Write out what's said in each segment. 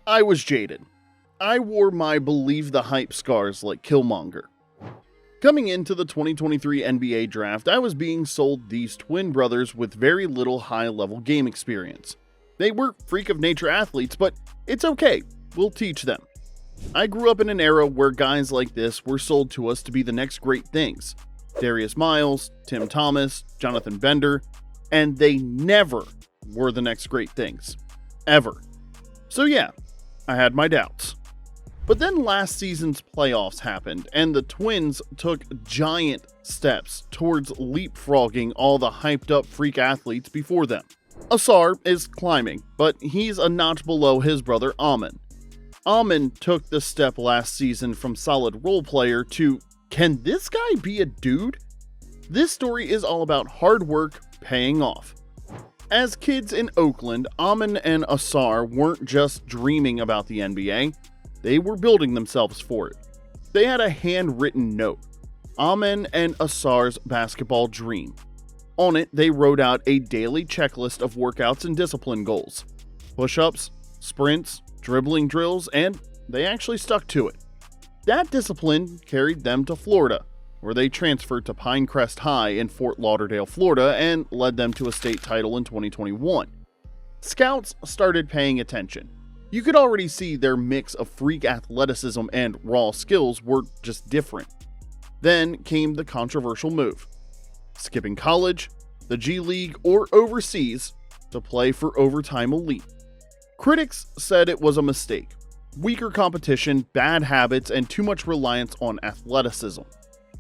I was jaded. I wore my believe the hype scars like Killmonger. Coming into the 2023 NBA draft, I was being sold these twin brothers with very little high-level game experience. They were freak of nature athletes, but it's okay, we'll teach them. I grew up in an era where guys like this were sold to us to be the next great things. Darius Miles, Tim Thomas, Jonathan Bender, and they never were the next great things. Ever. So yeah, I had my doubts. But then last season's playoffs happened, and the Twins took giant steps towards leapfrogging all the hyped-up freak athletes before them. Asar is climbing, but he's a notch below his brother Amin. Amin took the step last season from solid role player to, can this guy be a dude? This story is all about hard work paying off. As kids in Oakland, Amin and Asar weren't just dreaming about the NBA, they were building themselves for it. They had a handwritten note, Amin and Asar's basketball dream. On it, they wrote out a daily checklist of workouts and discipline goals. Push-ups, sprints, dribbling drills, and they actually stuck to it. That discipline carried them to Florida, where they transferred to Pinecrest High in Fort Lauderdale, Florida, and led them to a state title in 2021. Scouts started paying attention. You could already see their mix of freak athleticism and raw skills were just different. Then came the controversial move. Skipping college, the G League, or overseas to play for Overtime Elite. Critics said it was a mistake. Weaker competition, bad habits, and too much reliance on athleticism.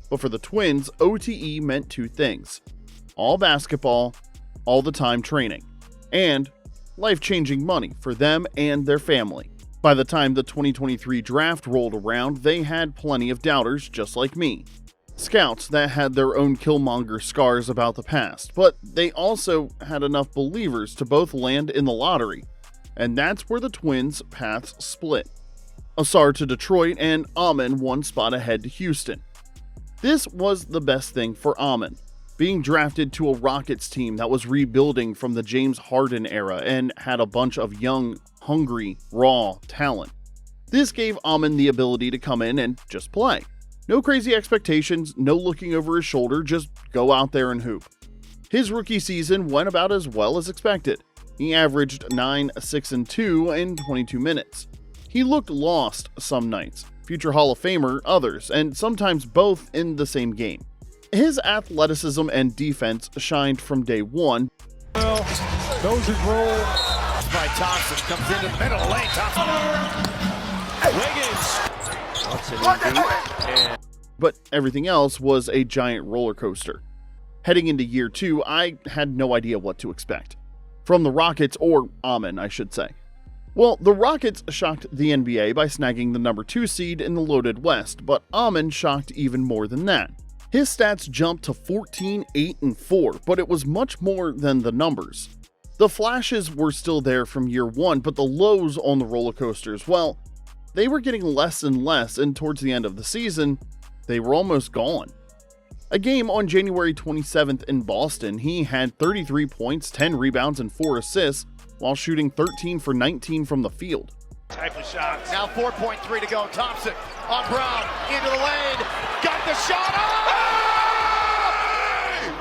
But for the Twins, OTE meant two things. All basketball, all the time training, and life-changing money for them and their family. By the time the 2023 draft rolled around, they had plenty of doubters just like me. Scouts that had their own Killmonger scars about the past, but they also had enough believers to both land in the lottery. And that's where the Twins' paths split. Asar to Detroit and Amin one spot ahead to Houston. This was the best thing for Amin, being drafted to a Rockets team that was rebuilding from the James Harden era and had a bunch of young, hungry, raw talent. This gave Amin the ability to come in and just play. No crazy expectations, no looking over his shoulder, just go out there and hoop. His rookie season went about as well as expected. He averaged 9, 6, and 2 in 22 minutes. He looked lost some nights, future Hall of Famer others, and sometimes both in the same game. His athleticism and defense shined from day one. Well, those is roll by Thompson, comes into the middle lane, Thompson. Wiggins. But everything else was a giant roller coaster. Heading into year 2, I had no idea what to expect. From the Rockets, or Amin, I should say. Well, the Rockets shocked the NBA by snagging the number 2 seed in the loaded West, but Amin shocked even more than that. His stats jumped to 14, 8, and 4, but it was much more than the numbers. The flashes were still there from year 1, but the lows on the roller coasters, well, they were getting less and less, and towards the end of the season, they were almost gone. A game on January 27th in Boston, he had 33 points, 10 rebounds, and 4 assists, while shooting 13 for 19 from the field. Type of shots. Now 4.3 to go. Thompson on Brown, into the lane, got the shot. Oh!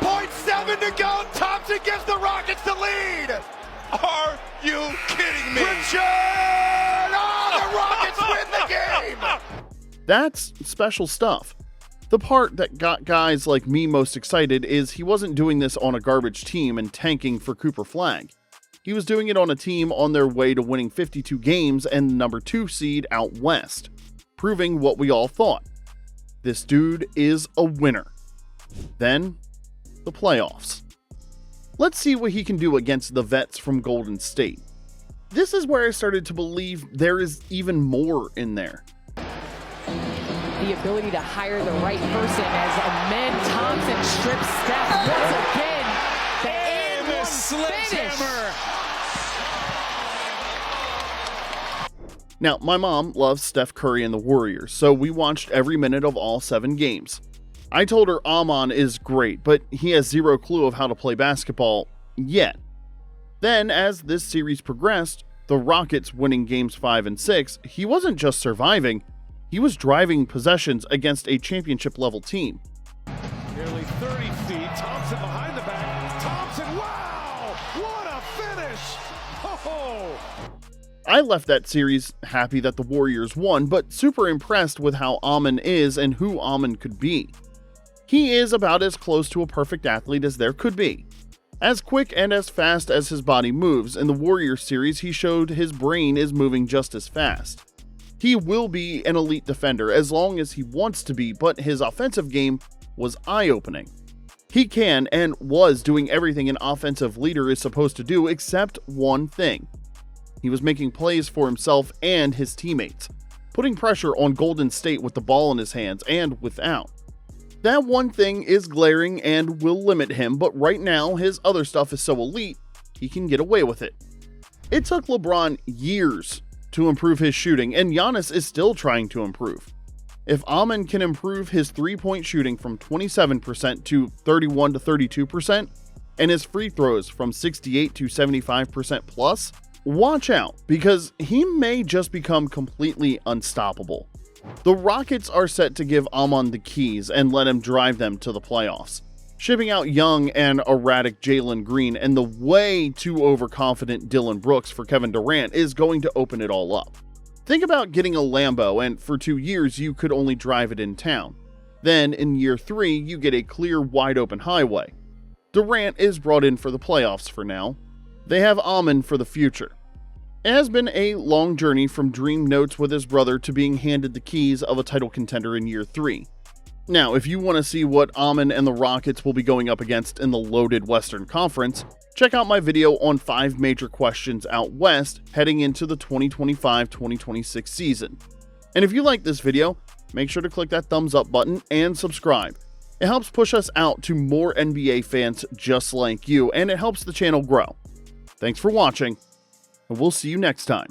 0.7 to go. Thompson gives the Rockets the lead. Are you kidding me? Richard! Oh, the Rockets win the game. That's special stuff. The part that got guys like me most excited is he wasn't doing this on a garbage team and tanking for Cooper Flagg. He was doing it on a team on their way to winning 52 games and the number 2 seed out west, proving what we all thought. This dude is a winner. Then, the playoffs. Let's see what he can do against the vets from Golden State. This is where I started to believe there is even more in there. The ability to hire the right person as Amen Thompson strips Steph once again. The sledgehammer. Now, my mom loves Steph Curry and the Warriors, so we watched every minute of all 7 games. I told her Amon is great, but he has zero clue of how to play basketball yet. Then, as this series progressed, the Rockets winning games 5 and 6, he wasn't just surviving, he was driving possessions against a championship level team. Nearly 30 feet, Thompson behind the back, Thompson, wow! What a finish! Oh! I left that series happy that the Warriors won, but super impressed with how Amen is and who Amen could be. He is about as close to a perfect athlete as there could be. As quick and as fast as his body moves, in the Warriors series he showed his brain is moving just as fast. He will be an elite defender as long as he wants to be, but his offensive game was eye-opening. He can and was doing everything an offensive leader is supposed to do except one thing. He was making plays for himself and his teammates, putting pressure on Golden State with the ball in his hands and without. That one thing is glaring and will limit him, but right now his other stuff is so elite, he can get away with it. It took LeBron years to improve his shooting, and Giannis is still trying to improve. If Amen can improve his three-point shooting from 27% to 31 to 32%, and his free throws from 68 to 75% plus, watch out, because he may just become completely unstoppable. The Rockets are set to give Amen the keys and let him drive them to the playoffs, shipping out young and erratic Jalen Green and the way too overconfident Dillon Brooks for Kevin Durant is going to open it all up. Think about getting a Lambo and for 2 years you could only drive it in town. Then in year 3 you get a clear wide open highway. Durant is brought in for the playoffs for now. They have Amen for the future. It has been a long journey from dream notes with his brother to being handed the keys of a title contender in year 3. Now, if you want to see what Amen and the Rockets will be going up against in the loaded Western Conference, check out my video on 5 major questions out west heading into the 2025-2026 season. And if you like this video, make sure to click that thumbs up button and subscribe. It helps push us out to more NBA fans just like you, and it helps the channel grow. Thanks for watching, and we'll see you next time.